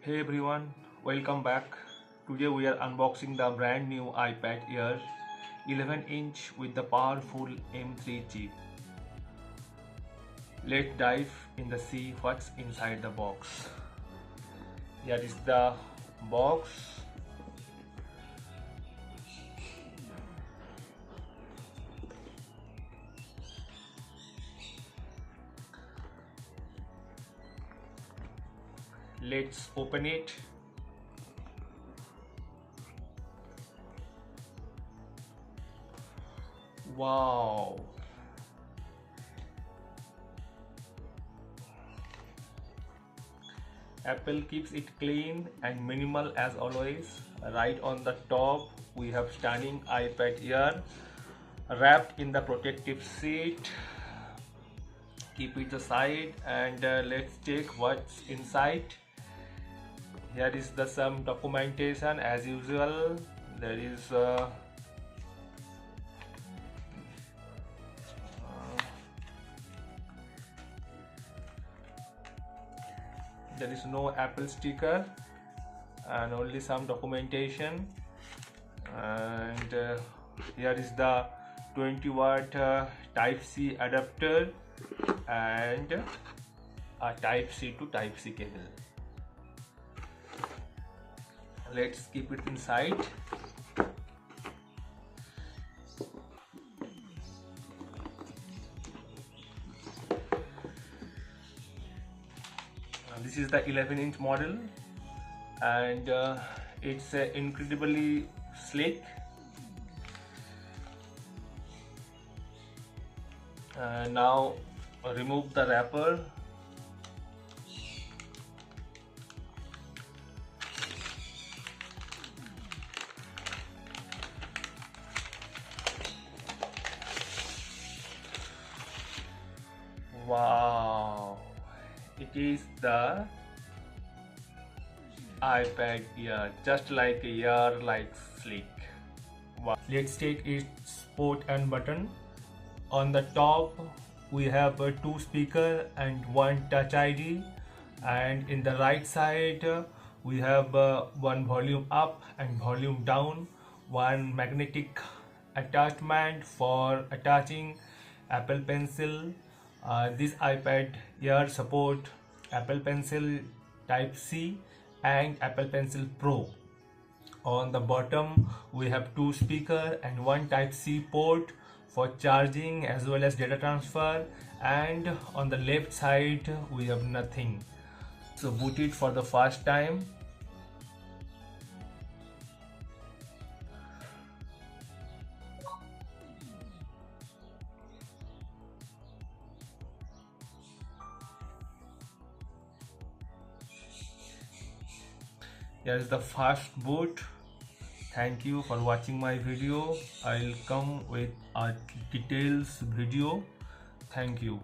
Hey everyone, welcome back. Today we are unboxing the brand new iPad Air 11-inch with the powerful M3 chip. Let's dive in the see what's inside the box. Here is the box. Let's open it. Wow. Apple keeps it clean and minimal as always. Right on the top we have stunning iPad Air wrapped in the protective sheet. Keep it aside and let's check what's inside. Here is some documentation as usual. There is no Apple sticker and only some documentation, and here is the 20-watt Type-C adapter and a Type-C to Type-C cable. Let's keep it inside. This is the 11-inch model and it's incredibly slick. Now remove the wrapper. Wow, it is the iPad Air, just like a Air, like slick. Wow. Let's take its port and button. On the top we have two speaker and one touch ID, and in the right side we have one volume up and volume down, one magnetic attachment for attaching Apple Pencil. This iPad Air support Apple Pencil Type-C and Apple Pencil Pro. On the bottom we have two speaker and one Type-C port for charging as well as data transfer, and on the left side we have nothing. So boot it for the first time. Here is the fast boot. Thank you for watching my video. I'll come with a details video. Thank you.